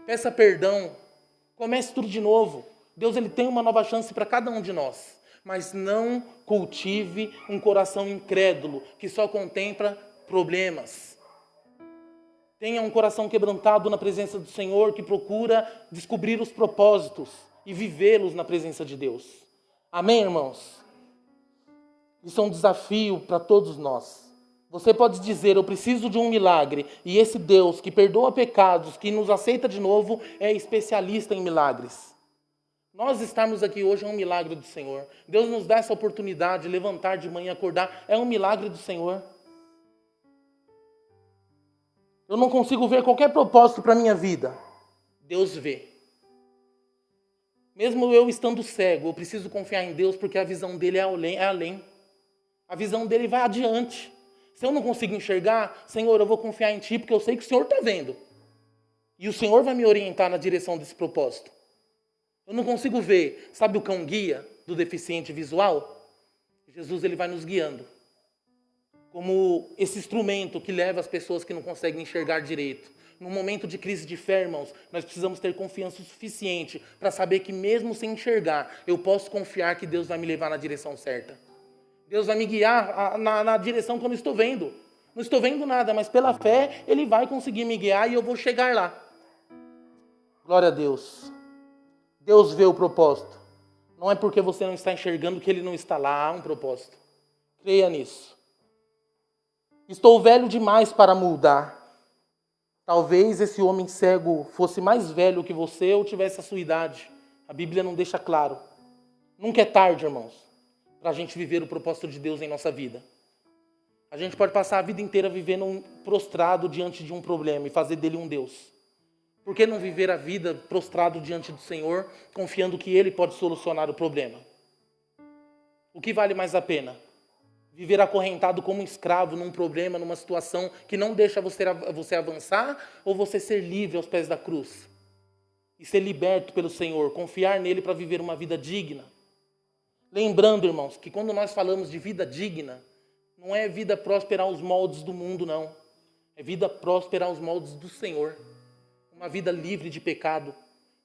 Peça perdão. Comece tudo de novo. Deus ele tem uma nova chance para cada um de nós. Mas não cultive um coração incrédulo que só contempla problemas. Tenha um coração quebrantado na presença do Senhor que procura descobrir os propósitos e vivê-los na presença de Deus. Amém, irmãos? Isso é um desafio para todos nós. Você pode dizer, eu preciso de um milagre. E esse Deus que perdoa pecados, que nos aceita de novo, é especialista em milagres. Nós estarmos aqui hoje é um milagre do Senhor. Deus nos dá essa oportunidade de levantar de manhã e acordar. É um milagre do Senhor. Eu não consigo ver qualquer propósito para a minha vida. Deus vê. Mesmo eu estando cego, eu preciso confiar em Deus porque a visão dele é além. A visão dele vai adiante. Se eu não consigo enxergar, Senhor, eu vou confiar em Ti porque eu sei que o Senhor está vendo. E o Senhor vai me orientar na direção desse propósito. Eu não consigo ver. Sabe o cão guia do deficiente visual? Jesus ele vai nos guiando. Como esse instrumento que leva as pessoas que não conseguem enxergar direito. Num momento de crise de fé, irmãos, nós precisamos ter confiança o suficiente para saber que mesmo sem enxergar, eu posso confiar que Deus vai me levar na direção certa. Deus vai me guiar na direção que eu não estou vendo. Não estou vendo nada, mas pela fé, Ele vai conseguir me guiar e eu vou chegar lá. Glória a Deus. Deus vê o propósito. Não é porque você não está enxergando que Ele não está lá, há um propósito. Creia nisso. Estou velho demais para mudar. Talvez esse homem cego fosse mais velho que você ou tivesse a sua idade. A Bíblia não deixa claro. Nunca é tarde, irmãos, para a gente viver o propósito de Deus em nossa vida. A gente pode passar a vida inteira vivendo prostrado diante de um problema e fazer dele um Deus. Por que não viver a vida prostrado diante do Senhor, confiando que Ele pode solucionar o problema? O que vale mais a pena? Viver acorrentado como um escravo num problema, numa situação que não deixa você avançar, ou você ser livre aos pés da cruz? E ser liberto pelo Senhor, confiar nele para viver uma vida digna? Lembrando, irmãos, que quando nós falamos de vida digna, não é vida próspera aos moldes do mundo, não. É vida próspera aos moldes do Senhor. Uma vida livre de pecado,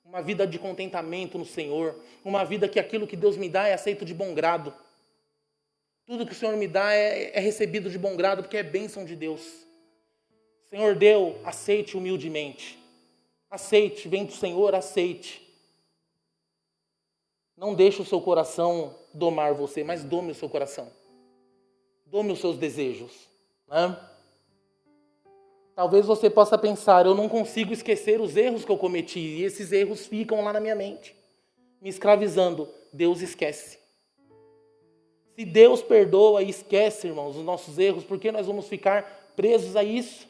uma vida de contentamento no Senhor, uma vida que aquilo que Deus me dá é aceito de bom grado. Tudo que o Senhor me dá é recebido de bom grado, porque é bênção de Deus. O Senhor deu, aceite humildemente. Aceite, vem do Senhor, aceite. Não deixe o seu coração domar você, mas dome o seu coração. Dome os seus desejos, né? Talvez você possa pensar, eu não consigo esquecer os erros que eu cometi, e esses erros ficam lá na minha mente, me escravizando. Deus esquece. Se Deus perdoa e esquece, irmãos, os nossos erros, por que nós vamos ficar presos a isso?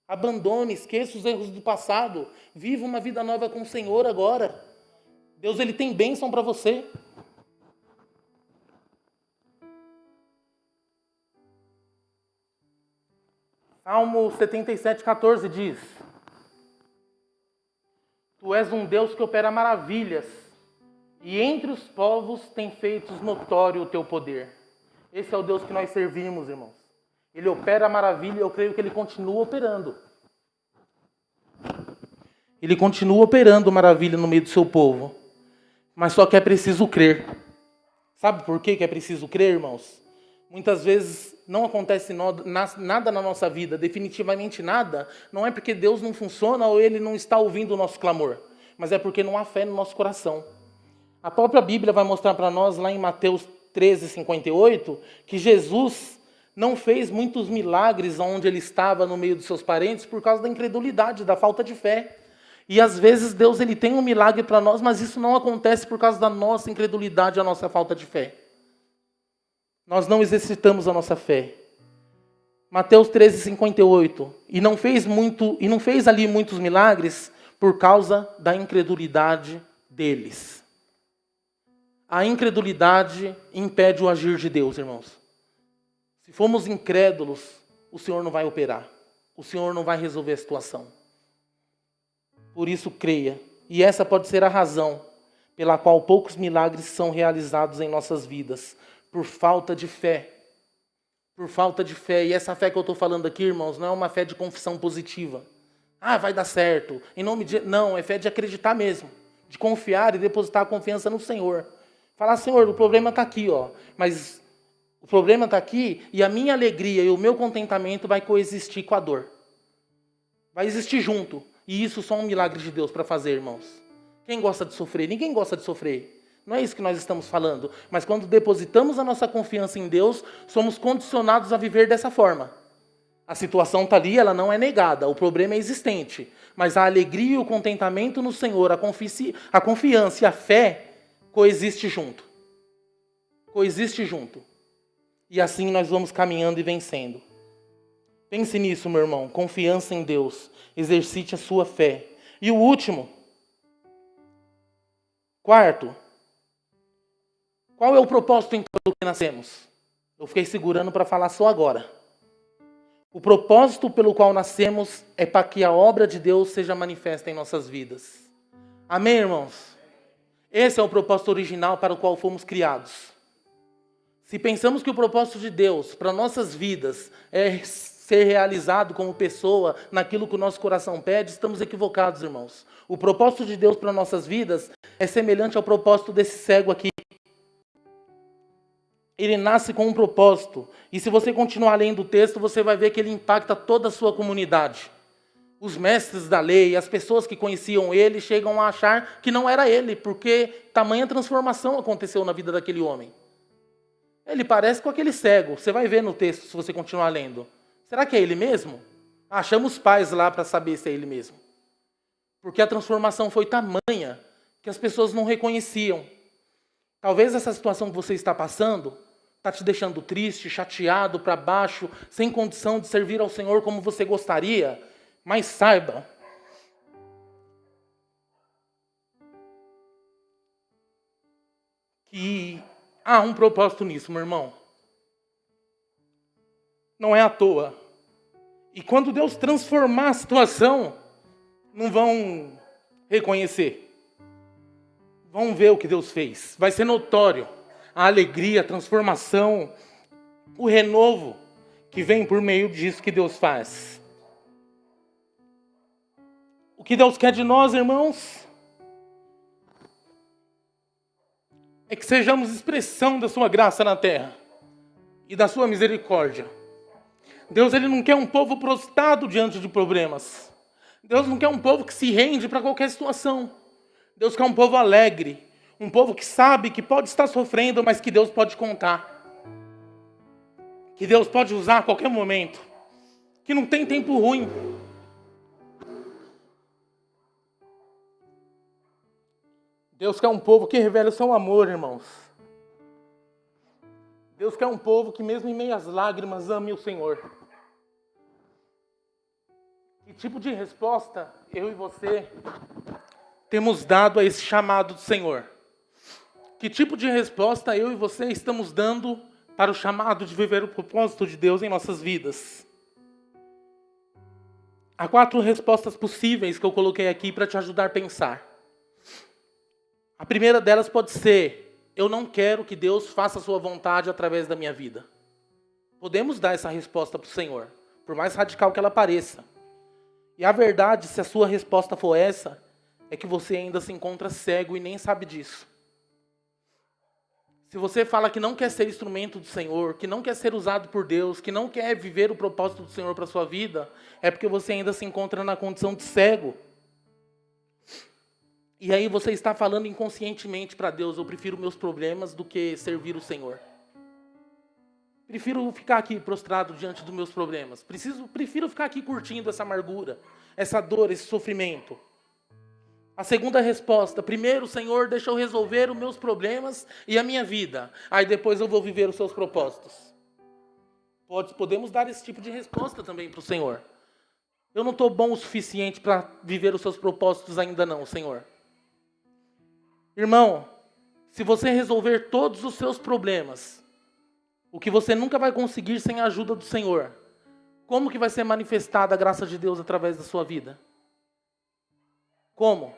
Abandone, esqueça os erros do passado, viva uma vida nova com o Senhor agora. Deus, Ele tem bênção para você. Salmo 77:14 diz: Tu és um Deus que opera maravilhas, e entre os povos tem feito notório o teu poder. Esse é o Deus que nós servimos, irmãos. Ele opera maravilha e eu creio que Ele continua operando. Ele continua operando maravilha no meio do seu povo. Mas só que é preciso crer. Sabe por que é preciso crer, irmãos? Muitas vezes não acontece nada na nossa vida, definitivamente nada. Não é porque Deus não funciona ou Ele não está ouvindo o nosso clamor, mas é porque não há fé no nosso coração. A própria Bíblia vai mostrar para nós, lá em Mateus 13:58, que Jesus não fez muitos milagres onde Ele estava no meio dos seus parentes por causa da incredulidade, da falta de fé. E às vezes Deus, Ele tem um milagre para nós, mas isso não acontece por causa da nossa incredulidade, a nossa falta de fé. Nós não exercitamos a nossa fé. Mateus 13:58. E não fez ali muitos milagres por causa da incredulidade deles. A incredulidade impede o agir de Deus, irmãos. Se formos incrédulos, o Senhor não vai operar. O Senhor não vai resolver a situação. Por isso, creia. E essa pode ser a razão pela qual poucos milagres são realizados em nossas vidas. Por falta de fé. Por falta de fé. E essa fé que eu estou falando aqui, irmãos, não é uma fé de confissão positiva. Ah, vai dar certo. Em nome de... Não, é fé de acreditar mesmo. De confiar e depositar a confiança no Senhor. Falar, Senhor, o problema está aqui, ó. Mas o problema está aqui e a minha alegria e o meu contentamento vai coexistir com a dor. Vai existir junto. E isso só um milagre de Deus para fazer, irmãos. Quem gosta de sofrer? Ninguém gosta de sofrer. Não é isso que nós estamos falando. Mas quando depositamos a nossa confiança em Deus, somos condicionados a viver dessa forma. A situação está ali, ela não é negada. O problema é existente. Mas a alegria e o contentamento no Senhor, a confiança e a fé coexiste junto. Coexiste junto. E assim nós vamos caminhando e vencendo. Pense nisso, meu irmão. Confiança em Deus. Exercite a sua fé. E o último. Quarto. Qual é o propósito então do que nascemos? Eu fiquei segurando para falar só agora. O propósito pelo qual nascemos é para que a obra de Deus seja manifesta em nossas vidas. Amém, irmãos? Esse é o propósito original para o qual fomos criados. Se pensamos que o propósito de Deus para nossas vidas é ser realizado como pessoa naquilo que o nosso coração pede, estamos equivocados, irmãos. O propósito de Deus para nossas vidas é semelhante ao propósito desse cego aqui. Ele nasce com um propósito. E se você continuar lendo o texto, você vai ver que ele impacta toda a sua comunidade. Os mestres da lei, as pessoas que conheciam ele, chegam a achar que não era ele, porque tamanha transformação aconteceu na vida daquele homem. Ele parece com aquele cego. Você vai ver no texto, se você continuar lendo. Será que é ele mesmo? Chama os pais lá para saber se é ele mesmo. Porque a transformação foi tamanha que as pessoas não reconheciam. Talvez essa situação que você está passando está te deixando triste, chateado, para baixo, sem condição de servir ao Senhor como você gostaria. Mas saiba que há um propósito nisso, meu irmão. Não é à toa. E quando Deus transformar a situação, não vão reconhecer. Vão ver o que Deus fez. Vai ser notório a alegria, a transformação, o renovo que vem por meio disso que Deus faz. O que Deus quer de nós, irmãos, é que sejamos expressão da sua graça na terra e da sua misericórdia. Deus, ele não quer um povo prostrado diante de problemas. Deus não quer um povo que se rende para qualquer situação. Deus quer um povo alegre, um povo que sabe que pode estar sofrendo, mas que Deus pode contar. Que Deus pode usar a qualquer momento. Que não tem tempo ruim. Deus quer um povo que revele o seu amor, irmãos. Deus quer um povo que mesmo em meio às lágrimas ame o Senhor. Que tipo de resposta eu e você temos dado a esse chamado do Senhor? Que tipo de resposta eu e você estamos dando para o chamado de viver o propósito de Deus em nossas vidas? Há 4 respostas possíveis que eu coloquei aqui para te ajudar a pensar. A primeira delas pode ser: eu não quero que Deus faça a sua vontade através da minha vida. Podemos dar essa resposta para o Senhor, por mais radical que ela pareça. E a verdade, se a sua resposta for essa, é que você ainda se encontra cego e nem sabe disso. Se você fala que não quer ser instrumento do Senhor, que não quer ser usado por Deus, que não quer viver o propósito do Senhor para a sua vida, é porque você ainda se encontra na condição de cego. E aí você está falando inconscientemente para Deus: eu prefiro meus problemas do que servir o Senhor. Prefiro ficar aqui prostrado diante dos meus problemas. Prefiro ficar aqui curtindo essa amargura, essa dor, esse sofrimento. A segunda resposta: primeiro, Senhor, deixa eu resolver os meus problemas e a minha vida. Aí depois eu vou viver os seus propósitos. Podemos dar esse tipo de resposta também para o Senhor. Eu não estou bom o suficiente para viver os seus propósitos ainda não, Senhor. Irmão, se você resolver todos os seus problemas, o que você nunca vai conseguir sem a ajuda do Senhor, como que vai ser manifestada a graça de Deus através da sua vida? Como?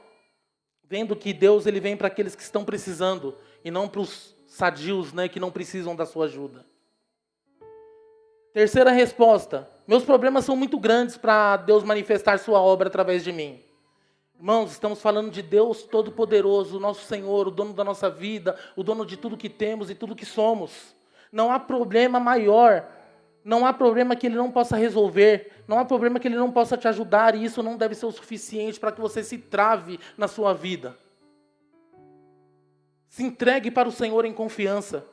Vendo que Deus, ele vem para aqueles que estão precisando e não para os sadios, que não precisam da sua ajuda. Terceira resposta: meus problemas são muito grandes para Deus manifestar sua obra através de mim. Irmãos, estamos falando de Deus Todo-Poderoso, o nosso Senhor, o dono da nossa vida, o dono de tudo que temos e tudo que somos. Não há problema maior, não há problema que Ele não possa resolver, não há problema que Ele não possa te ajudar, e isso não deve ser o suficiente para que você se trave na sua vida. Se entregue para o Senhor em confiança.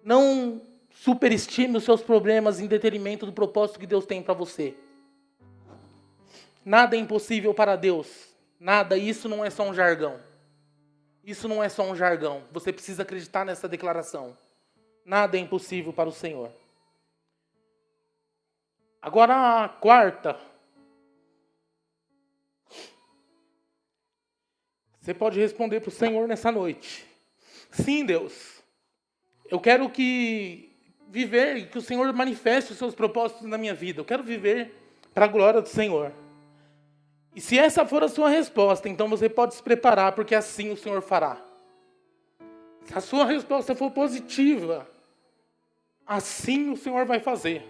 Não superestime os seus problemas em detrimento do propósito que Deus tem para você. Nada é impossível para Deus. Nada, isso não é só um jargão. Isso não é só um jargão. Você precisa acreditar nessa declaração. Nada é impossível para o Senhor. Agora a quarta. Você pode responder para o Senhor nessa noite: sim, Deus, eu quero que o Senhor manifeste os seus propósitos na minha vida. Eu quero viver para a glória do Senhor. E se essa for a sua resposta, então você pode se preparar, porque assim o Senhor fará. Se a sua resposta for positiva, assim o Senhor vai fazer.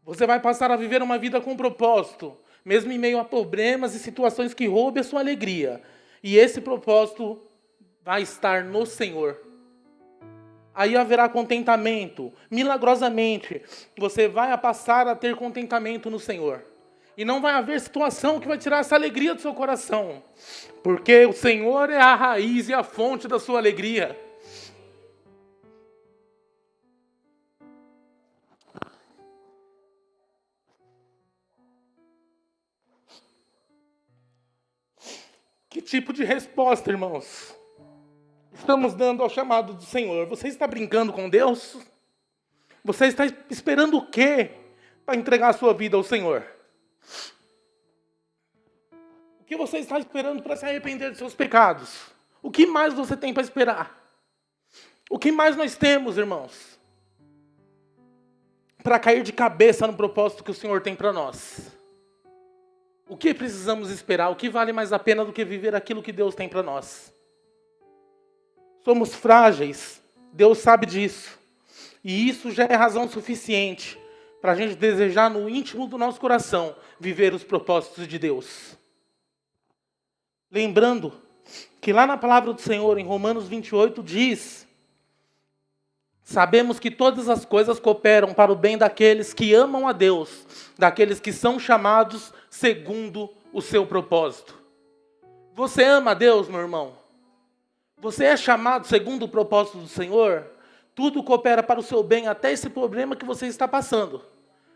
Você vai passar a viver uma vida com propósito, mesmo em meio a problemas e situações que roubem a sua alegria. E esse propósito vai estar no Senhor. Aí haverá contentamento. Milagrosamente, você vai passar a ter contentamento no Senhor. E não vai haver situação que vai tirar essa alegria do seu coração. Porque o Senhor é a raiz e a fonte da sua alegria. Que tipo de resposta, irmãos, estamos dando ao chamado do Senhor? Você está brincando com Deus? Você está esperando o quê para entregar a sua vida ao Senhor? O que você está esperando para se arrepender dos seus pecados? O que mais você tem para esperar? O que mais nós temos, irmãos, para cair de cabeça no propósito que o Senhor tem para nós? O que precisamos esperar? O que vale mais a pena do que viver aquilo que Deus tem para nós? Somos frágeis, Deus sabe disso. E isso já é razão suficiente para a gente desejar no íntimo do nosso coração viver os propósitos de Deus. Lembrando que lá na palavra do Senhor, em Romanos 28, diz: sabemos que todas as coisas cooperam para o bem daqueles que amam a Deus, daqueles que são chamados segundo o seu propósito. Você ama a Deus, meu irmão? Você é chamado segundo o propósito do Senhor? Tudo coopera para o seu bem, até esse problema que você está passando.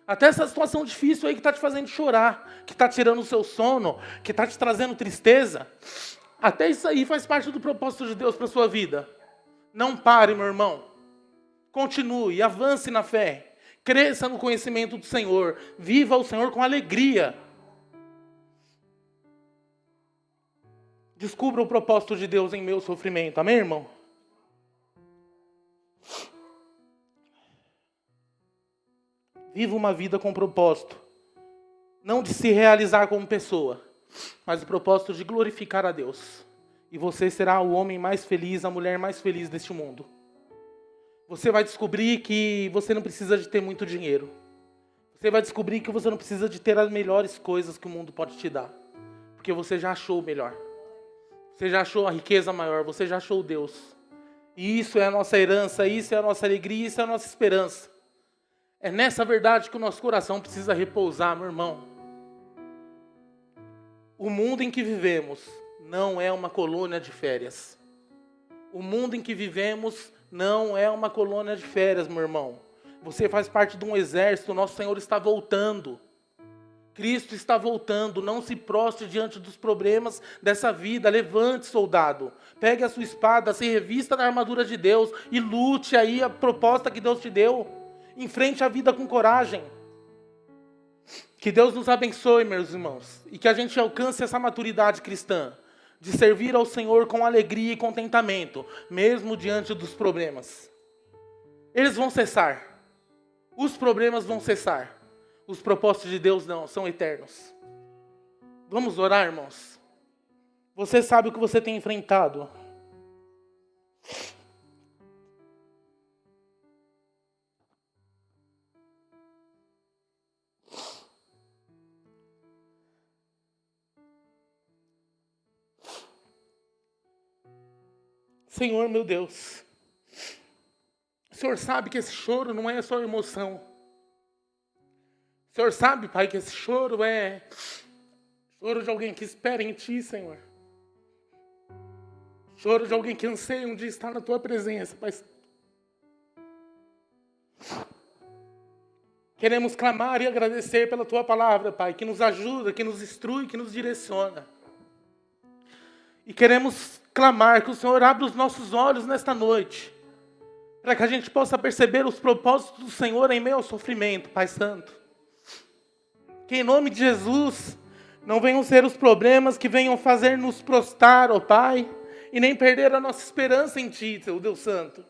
Até essa situação difícil aí que está te fazendo chorar, que está tirando o seu sono, que está te trazendo tristeza. Até isso aí faz parte do propósito de Deus para a sua vida. Não pare, meu irmão. Continue, avance na fé. Cresça no conhecimento do Senhor. Viva o Senhor com alegria. Descubra o propósito de Deus em meu sofrimento. Amém, irmão? Viva uma vida com propósito. Não de se realizar como pessoa, mas o propósito de glorificar a Deus. E você será o homem mais feliz, a mulher mais feliz deste mundo. Você vai descobrir que você não precisa de ter muito dinheiro. Você vai descobrir que você não precisa de ter as melhores coisas que o mundo pode te dar. Porque você já achou o melhor. Você já achou a riqueza maior, você já achou Deus. E isso é a nossa herança, isso é a nossa alegria, isso é a nossa esperança. É nessa verdade que o nosso coração precisa repousar, meu irmão. O mundo em que vivemos não é uma colônia de férias. O mundo em que vivemos não é uma colônia de férias, meu irmão. Você faz parte de um exército, o nosso Senhor está voltando. Cristo está voltando, não se prostre diante dos problemas dessa vida. Levante, soldado. Pegue a sua espada, se revista na armadura de Deus e lute aí a proposta que Deus te deu. Enfrente a vida com coragem. Que Deus nos abençoe, meus irmãos, e que a gente alcance essa maturidade cristã, de servir ao Senhor com alegria e contentamento, mesmo diante dos problemas. Eles vão cessar. Os problemas vão cessar. Os propósitos de Deus não, são eternos. Vamos orar, irmãos? Você sabe o que você tem enfrentado. Senhor, meu Deus, o Senhor sabe que esse choro não é só emoção. O Senhor sabe, Pai, que esse choro é choro de alguém que espera em Ti, Senhor. Choro de alguém que anseia um dia estar na Tua presença, Pai. Queremos clamar e agradecer pela Tua palavra, Pai, que nos ajuda, que nos instrui, que nos direciona. E queremos clamar que o Senhor abra os nossos olhos nesta noite, para que a gente possa perceber os propósitos do Senhor em meio ao sofrimento, Pai Santo. Que em nome de Jesus, não venham ser os problemas que venham fazer nos prostrar, ó Pai, e nem perder a nossa esperança em Ti, Teu Deus Santo.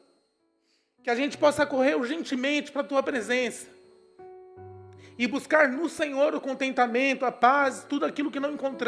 Que a gente possa correr urgentemente para a Tua presença e buscar no Senhor o contentamento, a paz, tudo aquilo que não encontramos.